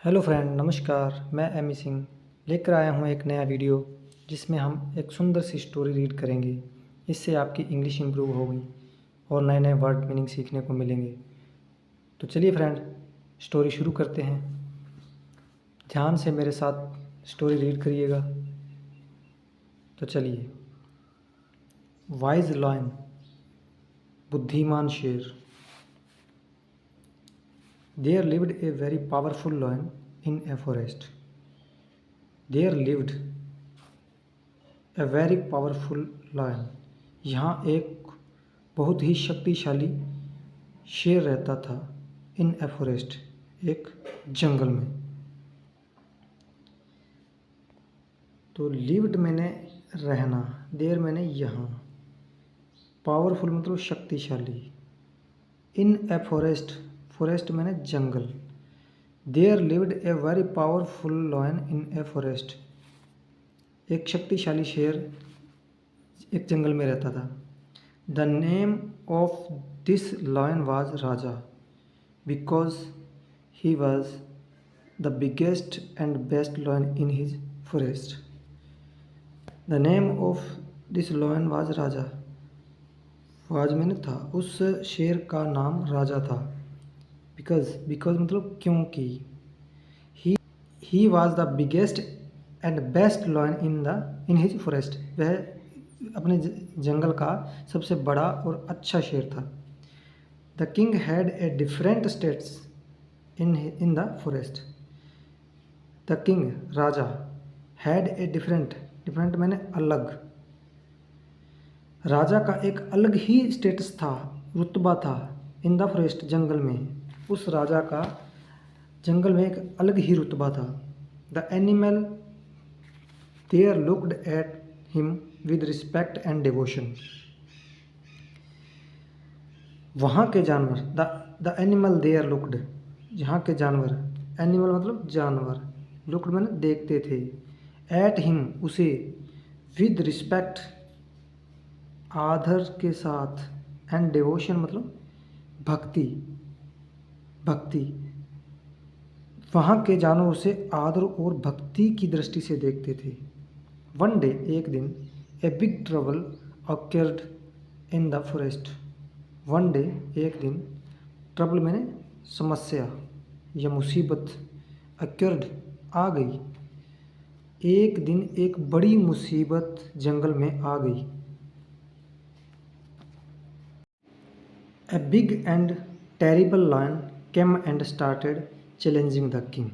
Hello friend, नमस्कार। मैं Amy Singh लेकर आया हूँ एक नया वीडियो जिसमें हम एक सुंदर सी स्टोरी रीड करेंगे। इससे आपकी इंग्लिश इम्प्रूव होगी और नए नए वर्ड मीनिंग सीखने को मिलेंगे। तो चलिए फ्रेंड, स्टोरी शुरू करते हैं। ध्यान से मेरे साथ स्टोरी रीड करिएगा। तो चलिए। वाइज लॉयन, बुद्धिमान शेर। There lived a very powerful lion in a forest. There lived a very powerful lion. यहाँ एक बहुत ही शक्तिशाली शेर रहता था। इन ए फॉरेस्ट, एक जंगल में। तो लिव्ड मैंने रहना, देयर मैंने यहाँ, पावरफुल मतलब शक्तिशाली। इन ए फॉरेस्ट, फॉरेस्ट मैंने जंगल। There lived a very powerful lion in a forest, एक शक्तिशाली शेर एक जंगल में रहता था। The name of this lion was Raja, because he was the biggest and best lion in his forest. The name of this lion was Raja, was मैंने था, उस शेर का नाम राजा था। बिकॉज मतलब क्योंकि ही was the biggest and best lion in his forest, वह अपने जंगल का सबसे बड़ा और अच्छा शेर था। The king had a different states in the forest. The king Raja, had a different मैंने अलग, राजा का एक अलग ही स्टेटस था, रुतबा था। इन द फॉरेस्ट, जंगल में, उस राजा का जंगल में एक अलग ही रुतबा था। The animal there looked at him with respect and devotion. वहाँ के जानवर, द एनिमल देयर लुक्ड, यहाँ के जानवर, एनिमल मतलब जानवर, लुक्ड मैंने देखते थे, एट हिम उसे, विद रिस्पेक्ट आदर के साथ, एंड डिवोशन मतलब भक्ति। वहाँ के जानवर उसे आदर और भक्ति की दृष्टि से देखते थे। वन डे, एक दिन, a big trouble occurred in the forest. One day, एक दिन, ट्रबल मैंने समस्या या मुसीबत, अकर्ड आ गई, एक दिन एक बड़ी मुसीबत जंगल में आ गई। A big and terrible lion came and started challenging the king.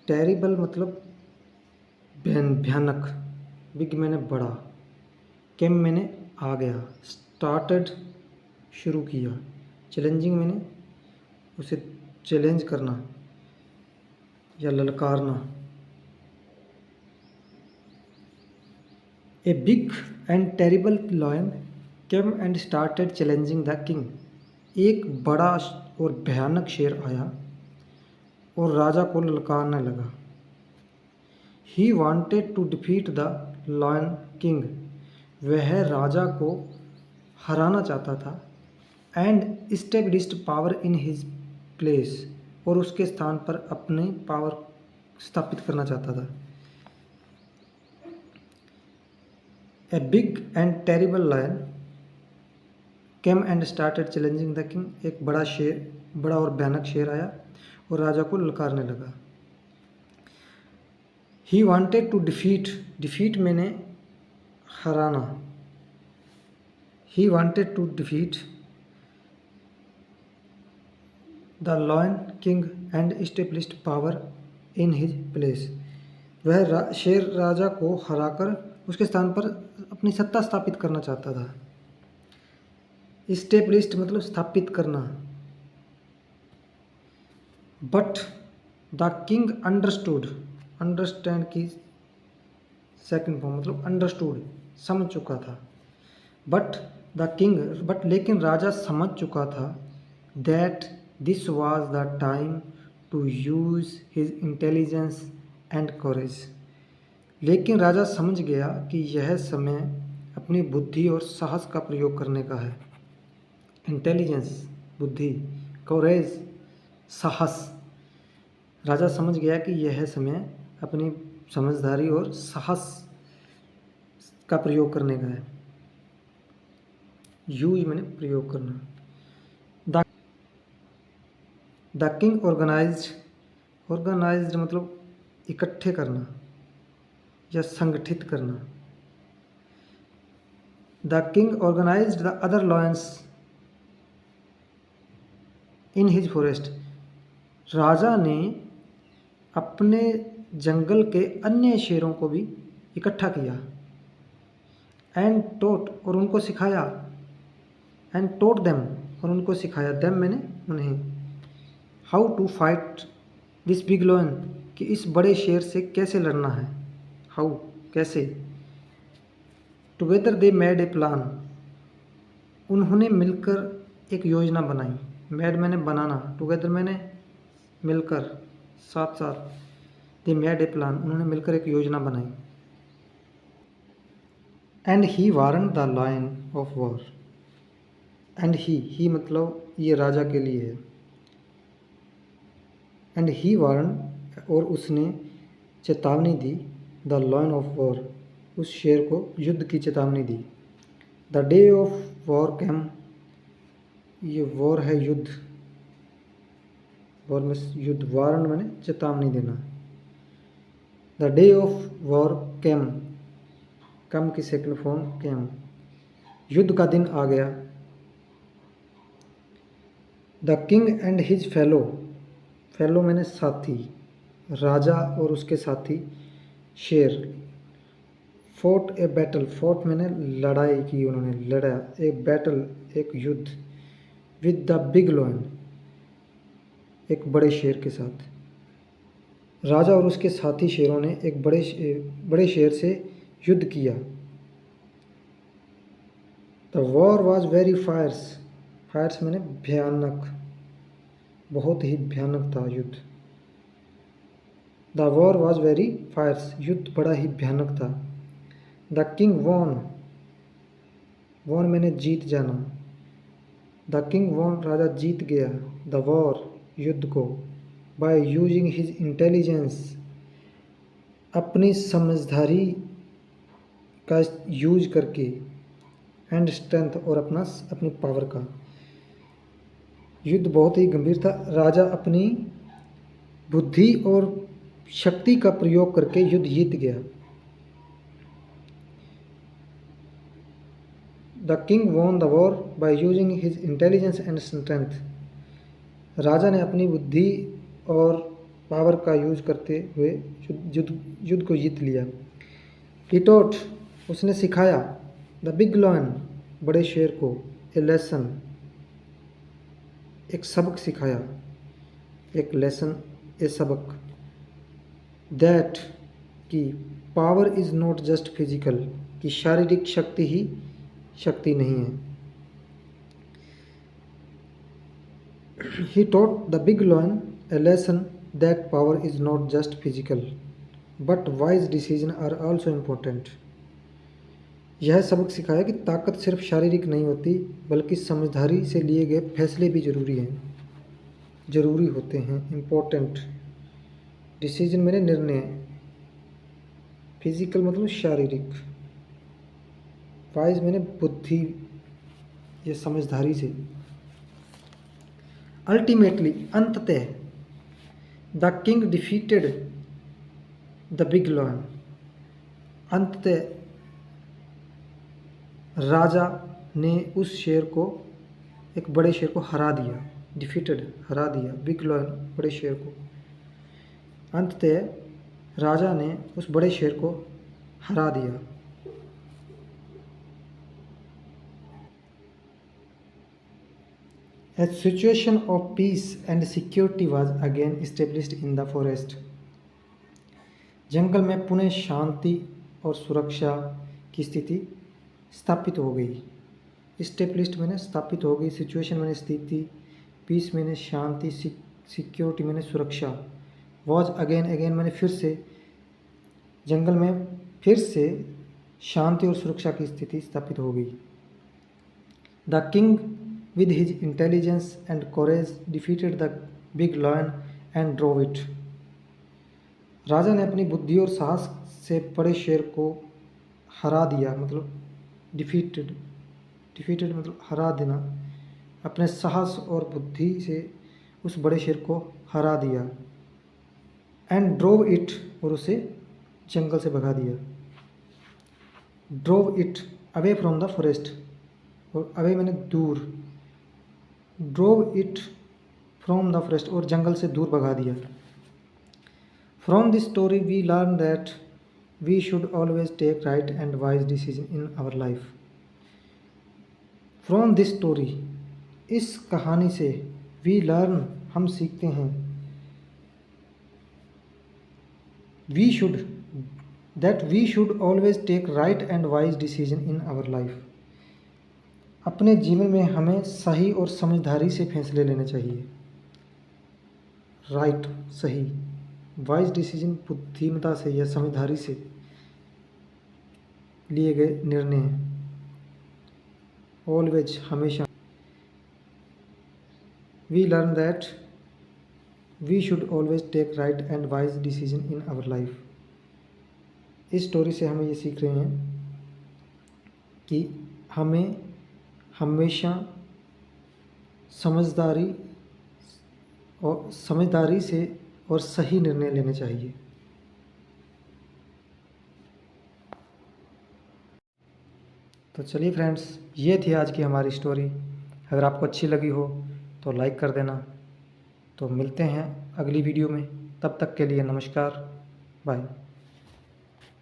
Terrible मतलब भयानक, बिग मैंने बड़ा, केम मैंने आ गया, स्टार्टेड शुरू किया, चैलेंजिंग मैंने उसे चैलेंज करना या ललकारना। A big and terrible lion came and started challenging the king. एक बड़ा और भयानक शेर आया और राजा को ललकारने लगा। He wanted to defeat the lion king, वह राजा को हराना चाहता था। And established power in his place, और उसके स्थान पर अपनी पावर स्थापित करना चाहता था। A big and terrible lion came and started challenging the king, एक बड़ा और भयानक शेर आया और राजा को ललकारने लगा। ही वॉन्टेड टू डिफीट मैंने हराना, he wanted to defeat the lion king and established power in his place, वह शेर राजा को हराकर उसके स्थान पर अपनी सत्ता स्थापित करना चाहता था। इस्टेब्लिश्ड मतलब स्थापित करना। But the king understood, understand की सेकंड फॉर्म मतलब अंडरस्टूड, समझ चुका था। बट लेकिन राजा समझ चुका था that this was the time to use his intelligence and courage. लेकिन राजा समझ गया कि यह समय अपनी बुद्धि और साहस का प्रयोग करने का है। इंटेलिजेंस बुद्धि, करेज साहस, राजा समझ गया कि यह समय अपनी समझदारी और साहस का प्रयोग करने का है। यूज मैंने प्रयोग करना। द किंग ऑर्गेनाइज्ड मतलब इकट्ठे करना या संगठित करना। The king organised the other lions in his forest. राजा ने अपने जंगल के अन्य शेरों को भी इकट्ठा किया। एंड टोट और उनको सिखाया। एंड टोट देम और उनको सिखाया। देम मैंने उन्हें। How to fight this big lion कि इस बड़े शेर से कैसे लड़ना है। हाउ कैसे। Together they made a plan. उन्होंने मिलकर एक योजना बनाई। मेड मैंने बनाना, टुगेदर मैंने मिलकर, साथ साथ। दे मेड ए प्लान उन्होंने मिलकर एक योजना बनाई। And he warned the lion of war. And he मतलब ये राजा के लिए है। एंड ही वारंट और उसने चेतावनी दी। द लायन ऑफ वॉर उस शेर को युद्ध की चेतावनी दी। The day of war came. ये वॉर है युद्ध। वॉर में युद्ध, वारंट मैंने चेतावनी देना। The day of war came, come the second form came, युद्ध का दिन आ गया। The king and his fellow. Fellow मैंने साथी, राजा और उसके साथी शेर। फोर्ट ए बैटल, फोर्ट मैंने लड़ाई की, उन्होंने लड़ा। ए बैटल एक युद्ध। विद द बिग लॉयन एक बड़े शेर के साथ। राजा और उसके साथी शेरों ने एक बड़े शेर से युद्ध किया। The war was very fierce. Fierce मैंने भयानक, बहुत ही भयानक था युद्ध। The war was very fierce युद्ध बड़ा ही भयानक था। द किंग वॉन, वॉन मैंने जीत जाना। द किंग वॉन राजा जीत गया। द वॉर युद्ध को। बाय यूजिंग हिज इंटेलिजेंस अपनी समझदारी का यूज करके। एंड स्ट्रेंथ और अपनी पावर का। युद्ध बहुत ही गंभीर था। राजा अपनी बुद्धि और शक्ति का प्रयोग करके युद्ध जीत गया। The king won the war by using his intelligence and strength. राजा ने अपनी बुद्धि और पावर का यूज करते हुए युद्ध को जीत लिया। ही टॉट उसने सिखाया। द बिग लॉयन बड़े शेर को। ए लेसन एक सबक सिखाया। एक लेसन ए सबक। दैट कि power is not just physical कि शारीरिक शक्ति ही शक्ति नहीं है। He taught the big lion a lesson that power is not just physical but wise decision are also important. यह सबक सिखाया कि ताकत सिर्फ शारीरिक नहीं होती बल्कि समझदारी से लिए गए फैसले भी जरूरी होते हैं। इम्पोर्टेंट। डिसीजन मैंने निर्णय। फिजिकल मतलब शारीरिक। वाइज मैंने बुद्धि या समझदारी से। अल्टीमेटली अंततः the king defeated the big lion. अंततः राजा ने उस शेर को, एक बड़े शेर को हरा दिया। डिफीटेड हरा दिया, बिग लॉयन बड़े शेर को। अंततः राजा ने उस बड़े शेर को हरा दिया। A situation of peace and security was again established in the forest. जंगल में पुनः शांति और सुरक्षा की स्थिति स्थापित हो गई। इस्टेब्लिश्ड मैंने स्थापित हो गई। सिचुएशन मैंने स्थिति। पीस मैंने शांति। सिक्योरिटी मैंने सुरक्षा। वॉज अगेन, अगेन मैंने फिर से। जंगल में फिर से शांति और सुरक्षा की स्थिति स्थापित हो गई। The king with his intelligence and courage defeated the big lion and drove it. राजा ने अपनी बुद्धि और साहस से बड़े शेर को हरा दिया, मतलब डिफीटेड मतलब हरा देना। अपने साहस और बुद्धि से उस बड़े शेर को हरा दिया। एंड ड्रोव इट, और उसे जंगल से भगा दिया। Drove it away from the forest, और अवे मैंने दूर, drove it from the forest, और जंगल से दूर भगा दिया। From this story we learn that we should always take right and wise decision in our life. From this story, इस कहानी से, वी लर्न हम सीखते हैं, we should that we should always take right and wise decision in our life. अपने जीवन में हमें सही और समझदारी से फैसले लेने चाहिए। राइट सही, वाइज डिसीजन बुद्धिमता से या समझदारी से लिए गए निर्णय हैं। ऑलवेज हमेशा, we learn that we should always take right and wise decision in our life. इस स्टोरी से हमें ये सीख रहे हैं कि हमें हमेशा समझदारी से और सही निर्णय लेने चाहिए। तो चलिए फ्रेंड्स, ये थी आज की हमारी स्टोरी। अगर आपको अच्छी लगी हो तो लाइक कर देना। तो मिलते हैं अगली वीडियो में, तब तक के लिए नमस्कार, बाय।